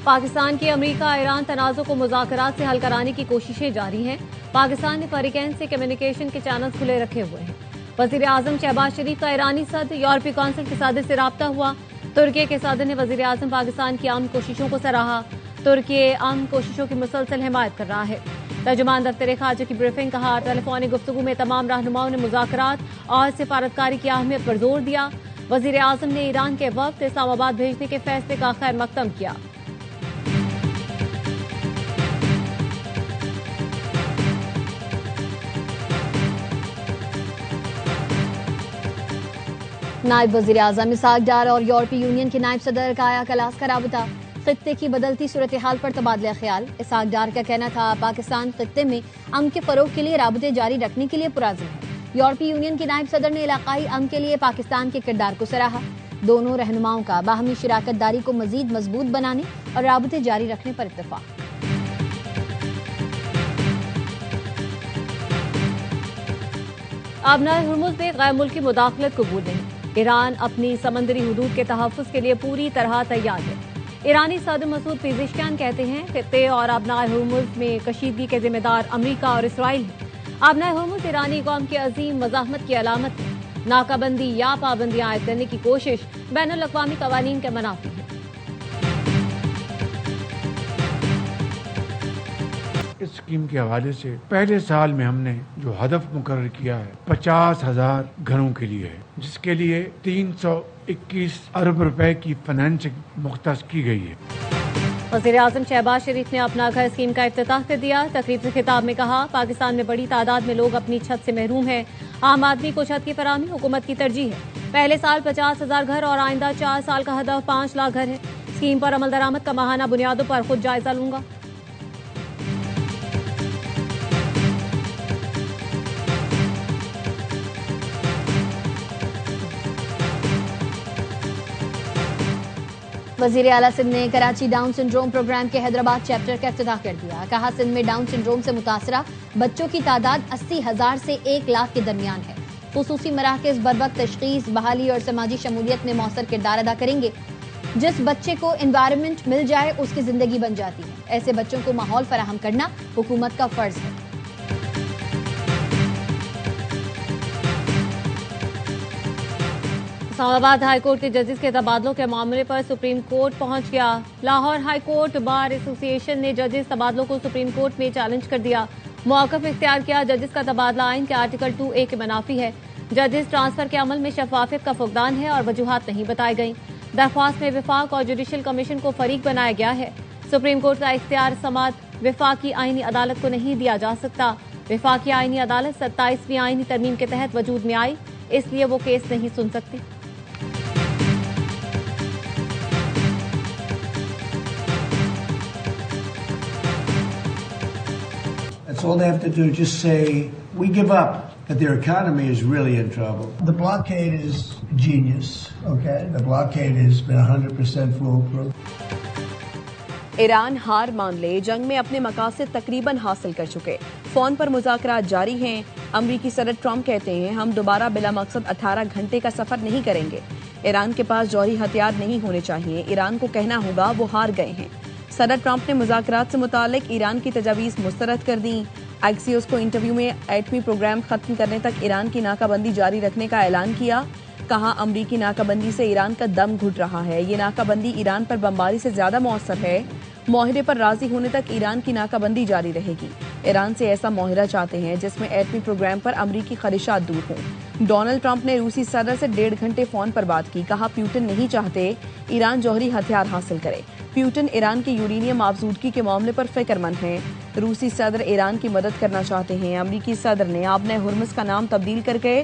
पाकिस्तान की America Iran तनाज़ों को मुज़ाकरात से हल कराने की कोशिशें जारी हैं। पाकिस्तान ने फरीकैन से कम्युनिकेशन के चैनल खुले रखे हुए हैं। वज़ीर आज़म शहबाज शरीफ का ईरानी सदर यूरोपीय काउंसिल के सदर से राब्ता हुआ। तुर्की के सदर ने वज़ीर आज़म पाकिस्तान की अमन कोशिशों को सराहा। तुर्की अमन कोशिशों की मुसलसल हिमायत कर रहा है। तर्जुमान दफ्तर खारजा की ब्रीफिंग कहा, टेलीफोनिक गुफ्तगू में तमाम रहनुमाओं ने मुज़ाकरात और सिफारतकारी की अहमियत पर जोर दिया। वज़ीर आज़म ने ईरान के वक्त इस्लामाबाद भेजने के फैसले का खैर मकदम किया। नायब वज़ीर आज़म इसहाक डार और यूरोपीय यूनियन के नायब सदर काया कलास का राबता। खित्ते की बदलती सूरत हाल पर तबादला ख्याल। इसहाक डार का कहना था, पाकिस्तान खित्ते में अमन के फरोग के लिए राबते जारी रखने के लिए पुराज़िम है। यूरोपीय यूनियन के नायब सदर ने इलाकाई अमन के लिए पाकिस्तान के किरदार को सराहा। दोनों रहनुमाओं का बाहमी शराकत दारी को मजीद मजबूत बनाने और राबते जारी रखने पर इत्तेफाक। आबनाए हुर्मुज़ में गैर मुल्की मुदाखलत कबूल नहीं। ईरान अपनी समंदरी हुदूद के तहफ़्फ़ुज़ के लिए पूरी तरह तैयार है। ईरानी सदर मसूद पेज़ेश्कियान कहते हैं, खित्ते और आबनाए हुर्मुज़ में कशीदगी के जिम्मेदार अमरीका और इसराइल हैं। आबनाए हुर्मुज़ ईरानी कौम की अजीम मज़ाहमत की अलामत है। नाकाबंदी या पाबंदियां आयद करने की कोशिश बैनुल अक़वामी क़वानीन के मनाफी है। इस स्कीम के हवाले से पहले साल में हमने जो हदफ मुकर्रर किया है 50,000 घरों के लिए है, जिसके लिए 321 अरब रुपए की फाइनेंसिंग मुख्तस की गई है। वज़ीर आज़म शहबाज शरीफ ने अपना घर स्कीम का इफ्तिताह कर दिया। तकरीब से खिताब में कहा, पाकिस्तान में बड़ी तादाद में लोग अपनी छत से महरूम हैं। आम आदमी को छत की फराहमी हुकूमत की तरजीह है। पहले साल 50,000 घर और आइंदा 4 साल का हदफ 5 लाख घर है। स्कीम पर अमल दरामद का माहाना बुनियादों पर खुद जायजा लूंगा। वज़ीर आला सिंध ने कराची डाउन सिंड्रोम प्रोग्राम के हैदराबाद चैप्टर का इफ्तिताह कर दिया। कहा, सिंध में डाउन सिंड्रोम से मुतासरा बच्चों की तादाद 80,000 से 1 लाख के दरमियान है। खुसूसी मराकज़ बरवक्त तशख़ीस, बहाली और समाजी शमूलियत में मौसर किरदार अदा करेंगे। जिस बच्चे को एनवायरनमेंट मिल जाए उसकी जिंदगी बन जाती है। ऐसे बच्चों को माहौल फराहम करना हुकूमत का फर्ज है। इस्लामाबाद हाई कोर्ट के जजेस के तबादलों के मामले पर सुप्रीम कोर्ट पहुंच गया। Lahore high court bar association ने जजेस तबादलों को सुप्रीम कोर्ट में चैलेंज कर दिया। मौक़िफ़ इख्तियार किया, जजेस का तबादला आइन के आर्टिकल 2A के मनाफी है। जजेस ट्रांसफर के अमल में शफाफियत का फुकदान है और वजूहात नहीं बताई गई। दरख्वास्त में विफाक और जुडिशल कमीशन को फरीक बनाया गया है। सुप्रीम कोर्ट का इख्तियार समात विफाकी आईनी अदालत को नहीं दिया जा सकता। विफाकी आईनी अदालत 27वीं आईनी तरमीम के तहत वजूद में आई, इसलिए वो केस नहीं सुन सकती। That's all they have to do, just say, we give up, that their economy is really in trouble. The blockade is genius, okay? The blockade has been 100% foolproof. Iran हार मान ले, जंग में अपने मकासद तकरीबन हासिल कर चुके। फोन पर मुज़ाकरात जारी हैं। अमरीकी सदर ट्रंप कहते हैं, हम दोबारा बिला मकसद 18 घंटे का सफर नहीं करेंगे। ईरान के पास जौहरी हथियार नहीं होने चाहिए। ईरान को कहना होगा वो हार गए हैं। सदर ट्रंप ने मुज़ाकरात से मुतालिक ईरान की तजावीज़ मुस्तरद कर दी। एक्सियोस को इंटरव्यू में एटमी प्रोग्राम खत्म करने तक ईरान की नाकाबंदी जारी रखने का ऐलान किया। कहा, अमरीकी नाकाबंदी से ईरान का दम घुट रहा है। ये नाकाबंदी ईरान पर बमबारी से ज्यादा मौसर है। मुआहदे पर राजी होने तक ईरान की नाकाबंदी जारी रहेगी। ईरान से ऐसा मुआहदा चाहते हैं जिसमें एटमी प्रोग्राम पर अमरीकी खदशात दूर हों। डोनाल्ड ट्रंप ने रूसी सदर से 1.5 घंटे फोन पर बात की। कहा, प्यूटन नहीं चाहते ईरान जौहरी हथियार हासिल करे। प्यूटन ईरान की यूरेनियम आफजूदगी के मामले पर फिक्रमंद हैं। रूसी सदर ईरान की मदद करना चाहते हैं। अमरीकी सदर ने आपने हुर्मुज़ का नाम तब्दील करके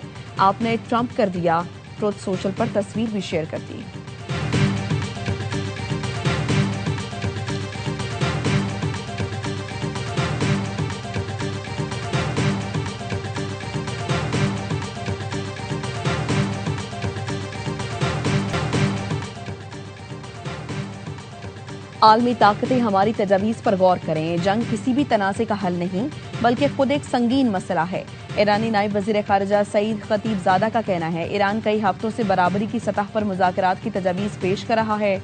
आपने ट्रंप कर दिया। ट्रुथ सोशल पर तस्वीर भी शेयर कर दी। आलमी ताकतें हमारी तजावीज़ पर गौर करें। जंग किसी भी तनाज़े का हल नहीं, बल्कि खुद एक संगीन मसला है। ईरानी नायब वज़ीर ख़ारिजा सईद खतीबज़ादा का कहना है, ईरान कई हफ्तों से बराबरी की सतह पर मुज़ाकरात की तजावीज़ पेश कर रहा है।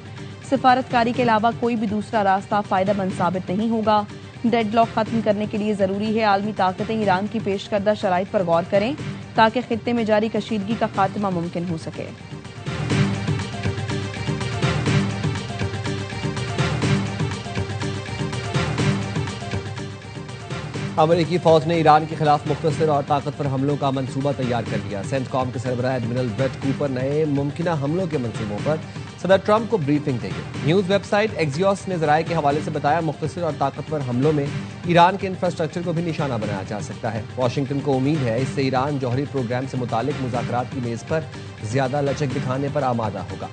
सिफारतकारी के अलावा कोई भी दूसरा रास्ता फायदेमंद साबित नहीं होगा। डेडलॉक खत्म करने के लिए जरूरी है आलमी ताकतें ईरान की पेश करदा शराइत पर गौर करें ताकि खित्ते में जारी कशीदगी का खात्मा मुमकिन हो सके। अमेरिकी फौज ने ईरान के खिलाफ मुख्तसर और ताकतवर हमलों का मंसूबा तैयार कर लिया। सेंटकॉम के सरबराह एडमिरल ब्रेट कूपर नए मुमकिन हमलों के मंसूबों पर सदर ट्रंप को ब्रीफिंग देंगे। न्यूज वेबसाइट एक्सियोस ने जराये के हवाले से बताया, मुख्तसर और ताकतवर हमलों में ईरान के इंफ्रास्ट्रक्चर को भी निशाना बनाया जा सकता है। वाशिंगटन को उम्मीद है इससे ईरान जौहरी प्रोग्राम से मुतालिक मुज़ाकरात की मेज पर ज्यादा लचक दिखाने पर आमादा होगा।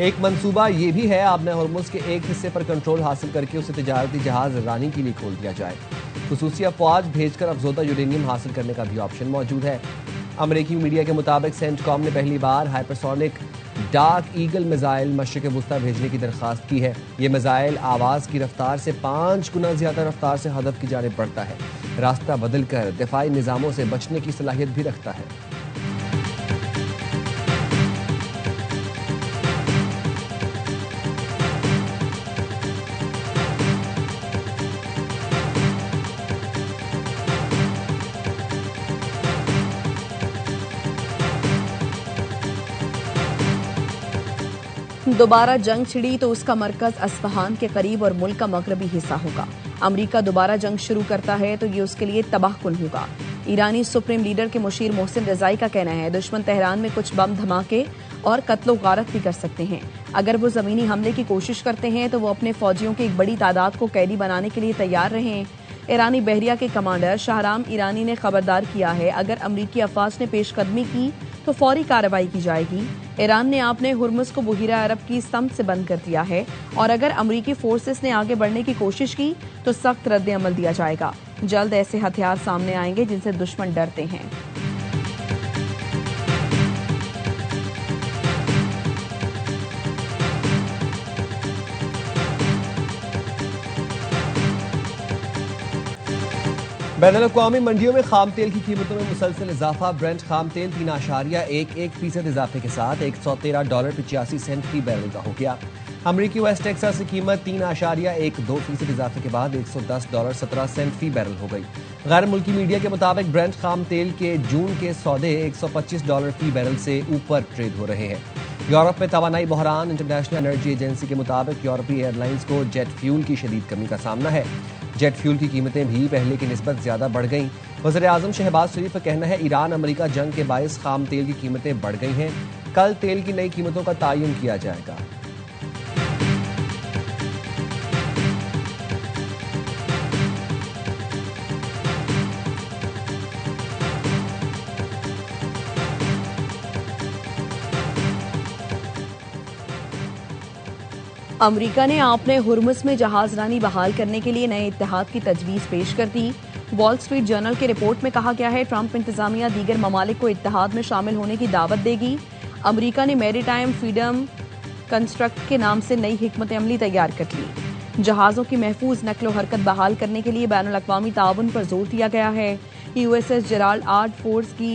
एक मंसूबा ये भी है आपने हॉर्मुज़ के एक हिस्से पर कंट्रोल हासिल करके उसे तिजारती जहाज रानी के लिए खोल दिया जाए। खुसूसी अफवाज भेजकर अफजोदा यूरेनियम हासिल करने का भी ऑप्शन मौजूद है। अमेरिकी मीडिया के मुताबिक सेंटकॉम ने पहली बार हाइपरसोनिक डार्क ईगल मिसाइल मशरिक़ वुस्ता भेजने की दरख्वास्त की है। ये मिसाइल आवाज़ की रफ्तार से 5 गुना ज्यादा रफ्तार से हदफ की जानिब बढ़ता है। रास्ता बदलकर दिफाई निज़ामों से बचने की सलाहियत भी रखता है। दोबारा जंग छिड़ी तो उसका मरकज अस्फहान के करीब और मुल्क का मगरबी हिस्सा होगा। अमेरिका दोबारा जंग शुरू करता है तो ये उसके लिए तबाहकुन होगा। ईरानी सुप्रीम लीडर के मुशीर मोहसिन रजाई का कहना है, दुश्मन तेहरान में कुछ बम धमाके और कत्लो गारत भी कर सकते हैं। अगर वो जमीनी हमले की कोशिश करते हैं तो वो अपने फौजियों की एक बड़ी तादाद को कैदी बनाने के लिए तैयार रहें। ईरानी बहरिया के कमांडर शाहराम ईरानी ने खबरदार किया है, अगर अमरीकी अफवाज ने पेशकदमी की तो फौरी कार्रवाई की जाएगी। ईरान ने आपने हुर्मुज़ को बहीरा अरब की समत से बंद कर दिया है और अगर अमरीकी फोर्सेस ने आगे बढ़ने की कोशिश की तो सख्त रद्द अमल दिया जाएगा। जल्द ऐसे हथियार सामने आएंगे जिनसे दुश्मन डरते हैं। बैनुल-अक़वामी मंडियों में खाम तेल की कीमतों में मुसलसल इजाफा। ब्रेंट खाम तेल 3.11% इजाफे के साथ $113.85 फी बैरल का हो गया। अमरीकी वेस्ट टेक्सास की कीमत 3.12% इजाफे के बाद $110.17 फी बैरल हो गई। गैर मुल्की मीडिया के मुताबिक ब्रेंट खाम तेल के जून के सौदे $125 फी बैरल से ऊपर ट्रेड हो रहे हैं। यूरोप में तवानाई बहरान। इंटरनेशनल एनर्जी एजेंसी के मुताबिक यूरोपीय एयरलाइंस को जेट फ्यूल की शदीद कमी का सामना है। जेट फ्यूल की कीमतें भी पहले की निस्बत ज्यादा बढ़ गईं। वज़ीर-ए-आज़म शहबाज शरीफ का कहना है, ईरान अमेरिका जंग के बायस खाम तेल की कीमतें बढ़ गई हैं। कल तेल की नई कीमतों का तायुन किया जाएगा। अमरीका ने आपने हुर्मुज़ में जहाजरानी बहाल करने के लिए नए इत्तेहाद की तजवीज़ पेश कर दी। वॉल स्ट्रीट जर्नल के रिपोर्ट में कहा गया है, ट्रंप इंतजामिया दीगर ममालिक को इत्तेहाद में शामिल होने की दावत देगी। अमरीका ने मैरीटाइम फ्रीडम कंस्ट्रक्ट के नाम से नई हिकमत अमली तैयार कर ली। जहाज़ों की महफूज नकलो हरकत बहाल करने के लिए बैनुल-अक़वामी ताउन पर जोर दिया गया है। USS जेराल्ड आर फोर्ड की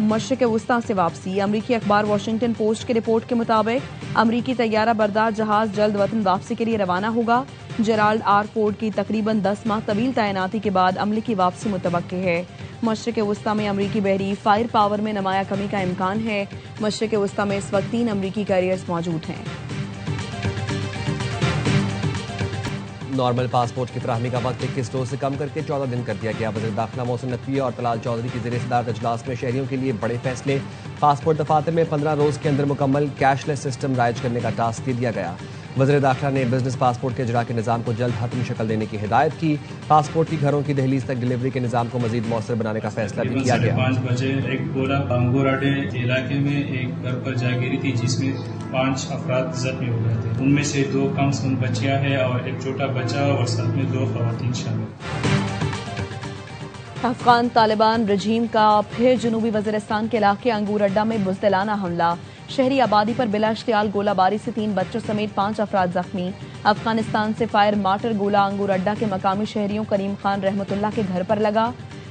मशरिक़ वुस्ता से वापसी। अमरीकी अखबार वाशिंगटन पोस्ट के रिपोर्ट के मुताबिक अमरीकी तैयारा बरदार जहाज जल्द वतन वापसी के लिए रवाना होगा। जेराल्ड आर फोर्ड की तकरीबन 10 माह तवील तैनाती के बाद अमले की वापसी मुतवक्के है। मशरिक़ वुस्ता में अमरीकी बहरी फायर पावर में नमाया कमी का इम्कान है। मशरिक़ वुस्ता में इस वक्त 3 अमरीकी कैरियर्स मौजूद हैं। नॉर्मल पासपोर्ट की फराहमी का वक्त 21 रोज से कम करके 14 दिन कर दिया गया। वज़ीर दाखिला मोहसिन नकवी और तलाल चौधरी की ज़ेर सदारत इजलास में शहरियों के लिए बड़े फैसले। पासपोर्ट दफातर में 15 रोज के अंदर मुकम्मल कैशलेस सिस्टम राइज करने का टास्क दे दिया गया। वज़ीर दाखिला ने बिजनेस पासपोर्ट के इजरा के निज़ाम को जल्द हतमी शक्ल देने की हिदायत की। पासपोर्ट की घरों की दहलीज तक डिलीवरी के निज़ाम को मजीद मौसर बनाने का फैसला भी किया गया। 5 बजे एक गोला अंगोराडे इलाके में एक घर पर जा गिरी थी, जिसमें 5 अफराद जख्मी हो गए थे। उनमें से 2 कम बच्चियां हैं और एक छोटा बच्चा और साथ में 2 खवातीन शामिल। अफगान तालिबान रजीम का फिर जनूबी वज़ीरिस्तान के इलाके अंगूर अड्डा में बुज़दिलाना हमला। शहरी आबादी पर बिला इश्तियाल गोलाबारी से 3 बच्चों समेत 5 अफराद जख्मी। अफगानिस्तान से फायर मार्टर गोला अंगूर अड्डा के मकामी शहरियों करीम खान रहमतुल्लाह के घर पर लगा।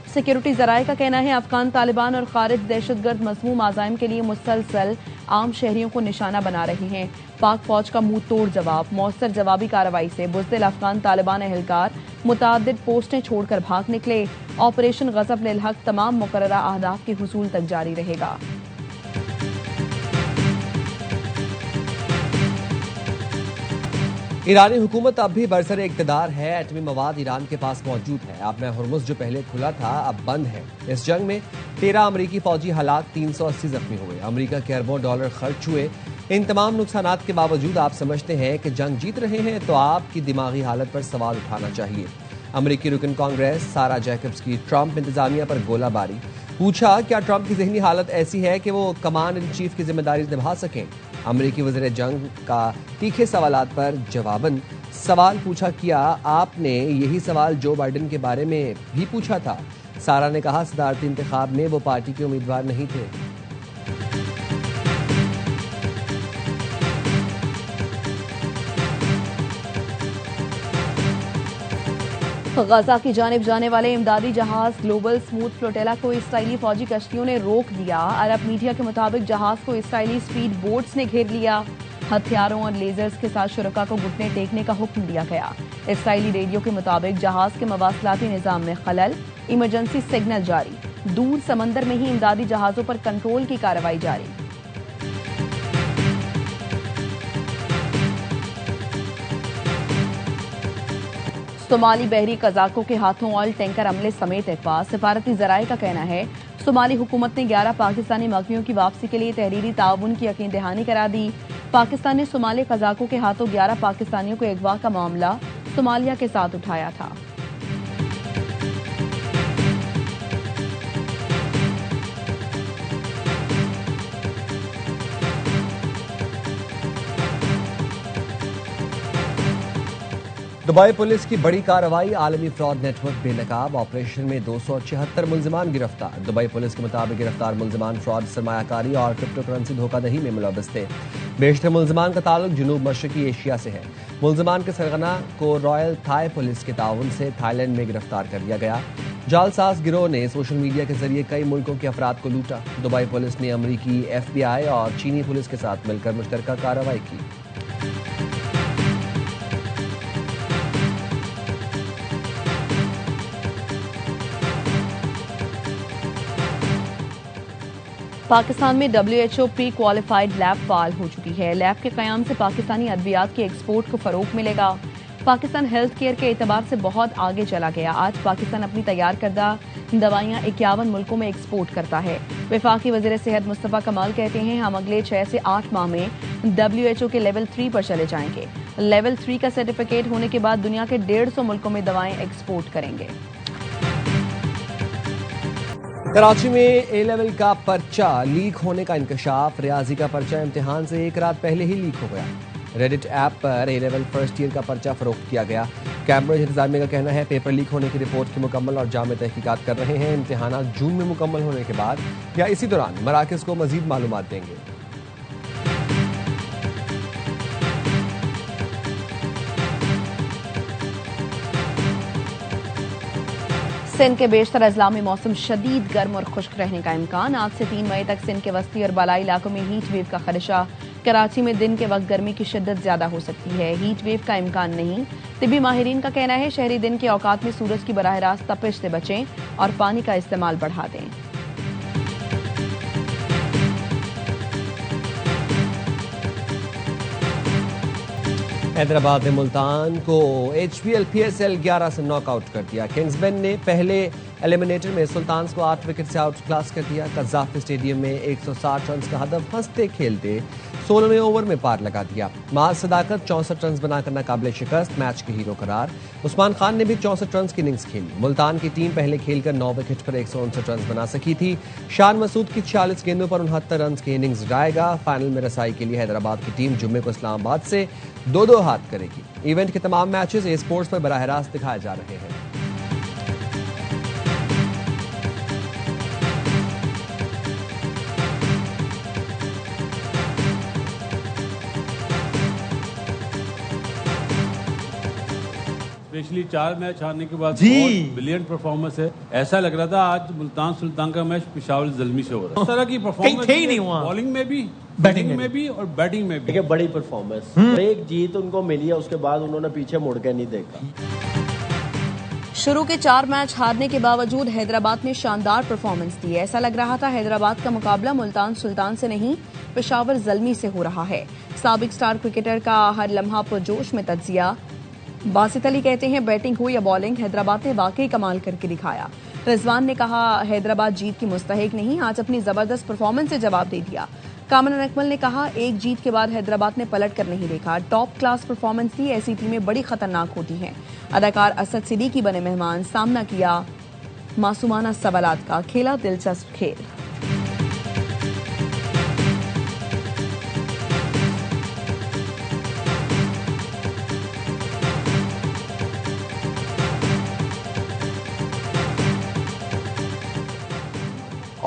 सिक्योरिटी जराये का कहना है अफगान तालिबान और खारिज दहशतगर्द मज़मूम आज़ाइम के लिए मुसलसल आम शहरियों को निशाना बना रहे हैं। पाक फौज का मुंह तोड़ जवाब, मौसर जवाबी कार्रवाई से बुज़दिल अफगान तालिबान एहलकार मुतादिद पोस्टें छोड़कर भाग निकले। ऑपरेशन गज़ब लिल हक तमाम मुकर्ररा अहदाफ के हुसूल तक जारी रहेगा। ईरानी हुकूमत अब भी बरसर इक़्तिदार है। एटमी मवाद ईरान के पास मौजूद है। अब में हुर्मुज़ जो पहले खुला था अब बंद है। इस जंग में 13 अमरीकी फौजी हलाक, 380 जख्मी हुए। अमरीका के अरबों डॉलर खर्च हुए। इन तमाम नुकसानात के बावजूद आप समझते हैं कि जंग जीत रहे हैं तो आपकी दिमागी हालत पर सवाल उठाना चाहिए। अमरीकी रुकन कांग्रेस सारा जैकब्स की ट्रंप इंतजामिया पर गोलाबारी। पूछा क्या ट्रंप की जहनी हालत ऐसी है कि वो कमांड इन चीफ की जिम्मेदारी निभा सकें। अमरीकी वज़ीर जंग का तीखे सवालात पर जवाबन सवाल पूछा किया आपने यही सवाल जो बाइडेन के बारे में भी पूछा था। सारा ने कहा सदारती इंतखाब में वो पार्टी के उम्मीदवार नहीं थे। गजा की जानिब जाने वाले इमदादी जहाज ग्लोबल स्मूथ फ्लोटेला को इसराइली फौजी कश्तियों ने रोक दिया। अरब मीडिया के मुताबिक जहाज को इसराइली स्पीड बोट्स ने घेर लिया। हथियारों और लेजर्स के साथ शुरका को घुटने टेकने का हुक्म दिया गया। इसराइली रेडियो के मुताबिक जहाज के मवासलाती निजाम में खलल, इमरजेंसी सिग्नल जारी। दूर समंदर में ही इमदादी जहाजों पर कंट्रोल की कार्रवाई जारी। सोमाली बहरी कजाकों के हाथों ऑयल टैंकर अमले समेत इतवा। सिफारती जराये का कहना है सोमाली हुकूमत ने 11 पाकिस्तानी मगवियों की वापसी के लिए तहरीरी ताउन की यकीन दहानी करा दी। पाकिस्तान ने सोमाली कजाकों के हाथों 11 पाकिस्तानियों को अगवा का मामला सोमालिया के साथ उठाया था। दुबई पुलिस की बड़ी कार्रवाई, आलमी फ्रॉड नेटवर्क बेनकाब। ऑपरेशन में 276 मुलजिमान गिरफ्तार। दुबई पुलिस के मुताबिक गिरफ्तार मुलजिमान फ्रॉड, सरमायाकारी और क्रिप्टो करेंसी धोखाधड़ी में मुलव्वस थे। बेशतर मुलजिमान का ताल्लुक जुनूब मशरकी एशिया से है। मुलजिमान के सरगना को रॉयल थाई पुलिस के ताउन से थाईलैंड में गिरफ्तार कर लिया गया। जालसाज गिरोह ने सोशल मीडिया के जरिए कई मुल्कों के अफराद को लूटा। दुबई पुलिस ने अमरीकी FBI और चीनी पुलिस के साथ मिलकर मुश्तरका कार्रवाई की। पाकिस्तान में WHO प्री क्वालिफाइड लैब फाल हो चुकी है। लैब के कयाम से पाकिस्तानी अद्वियात के एक्सपोर्ट को फरोग मिलेगा। पाकिस्तान हेल्थ केयर के एतबार से बहुत आगे चला गया। आज पाकिस्तान अपनी तैयार करदा दवाइयां 51 मुल्कों में एक्सपोर्ट करता है। वफाकी वज़ीर सेहत मुस्तफ़ा कमाल कहते हैं हम अगले 6 से 8 माह में WHO के लेवल 3 पर चले जाएंगे। लेवल 3 का सर्टिफिकेट होने के बाद दुनिया के 150 मुल्कों में दवाएं एक्सपोर्ट करेंगे। कराची में ए लेवल का पर्चा लीक होने का इंकशाफ। रियाजी का पर्चा इम्तिहान से एक रात पहले ही लीक हो गया। रेडिट ऐप पर ए लेवल फर्स्ट ईयर का पर्चा फरोख्त किया गया। कैम्ब्रिज इंतजामिया का कहना है पेपर लीक होने की रिपोर्ट की मुकम्मल और जामे तहकीकात कर रहे हैं। इम्तिहान जून में मुकम्मल होने के बाद या इसी दौरान मराकज़ को मजीद मालूमात देंगे। सिंध के बेशतर अजला में मौसम शदीद गर्म और खुश्क रहने का इम्कान। आज से 3 मई तक सिंध के वस्ती और बालाई इलाकों में हीट वेव का खदशा। कराची में दिन के वक्त गर्मी की शिद्दत ज्यादा हो सकती है, हीट वेव का इम्कान नहीं। तिबी माहिरीन का कहना है शहरी दिन के औकात में सूरज की बराह रास्त तपिश से बचें और पानी का इस्तेमाल बढ़ा दें। हैदराबाद ने मुल्तान को HPL PSL 11 से नॉकआउट कर दिया। किंग्समैन ने पहले एलिमिनेटर में सुल्तान को 8 विकेट से आउट क्लास कर दिया। कज़ाफ़ी स्टेडियम में 160 रन का हदफ हंसते खेलते 16वें ओवर में पार लगा दिया। माज सदाकत 64 रन बनाकर नाकाबिले शिकस्त, मैच के हीरो करार। उस्मान खान ने भी 64 रन की इनिंग्स खेली। मुल्तान की टीम पहले खेलकर 9 विकेट पर 159 रन बना सकी थी। शान मसूद की 46 गेंदों पर 69 रन की इनिंग्स जाएगा। फाइनल में रसाई के लिए हैदराबाद की टीम जुम्मे को इस्लामाबाद से 2-2 हाथ करेगी। इवेंट के तमाम मैचेस ए स्पोर्ट्स पर बराह रास्त दिखाए जा रहे हैं। स्पेशली 4 मैच हारने के बाद जी। बहुत ब्रिलियंट परफॉर्मेंस है। ऐसा लग रहा था आज मुल्तान सुल्तान का मैच पेशावर ज़ल्मी से हो रहा है। इस तरह की परफॉर्मेंस थे ही नहीं वहाँ। बॉलिंग में भी, बैटिंग में भी और बैटिंग में भी। देखिए बड़ी परफॉर्मेंस, एक जीत उनको मिली है, उसके बाद उन्होंने पीछे मुड़ के नहीं देखा। शुरू के 4 मैच हारने के बावजूद हैदराबाद ने शानदार परफॉर्मेंस दी। ऐसा लग रहा था हैदराबाद का मुकाबला मुल्तान सुल्तान से नहीं पेशावर ज़ल्मी से हो रहा है। साबिक स्टार क्रिकेटर का हर लम्हा पुरजोश में तज्जिया। बासित अली कहते हैं बैटिंग हो या बॉलिंग, हैदराबाद ने वाकई कमाल करके दिखाया। रिजवान ने कहा हैदराबाद जीत की मुस्तहिक नहीं, आज अपनी जबरदस्त परफॉर्मेंस से जवाब दे दिया। कामरान अकमल ने कहा एक जीत के बाद हैदराबाद ने पलट कर नहीं देखा, टॉप क्लास परफॉर्मेंस दी, ऐसी टीमें बड़ी खतरनाक होती हैं। अदाकार असद सिद्दीकी बने मेहमान, सामना किया मासूमाना सवालात का, खेला दिलचस्प खेल।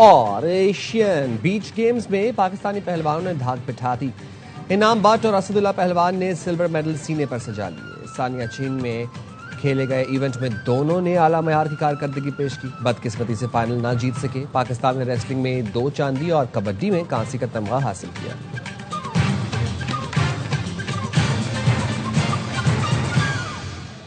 और एशियन बीच गेम्स में पाकिस्तानी पहलवानों ने धाक बिठा दी। इनाम बट और असदुल्ला पहलवान ने सिल्वर मेडल सीने पर सजा लिए। सानिया चीन में खेले गए इवेंट में दोनों ने आला मयार की कारकर्दगी पेश की। बदकिस्मती से फाइनल ना जीत सके। पाकिस्तान ने रेसलिंग में 2 चांदी और कबड्डी में कांसी का तमगा हासिल किया।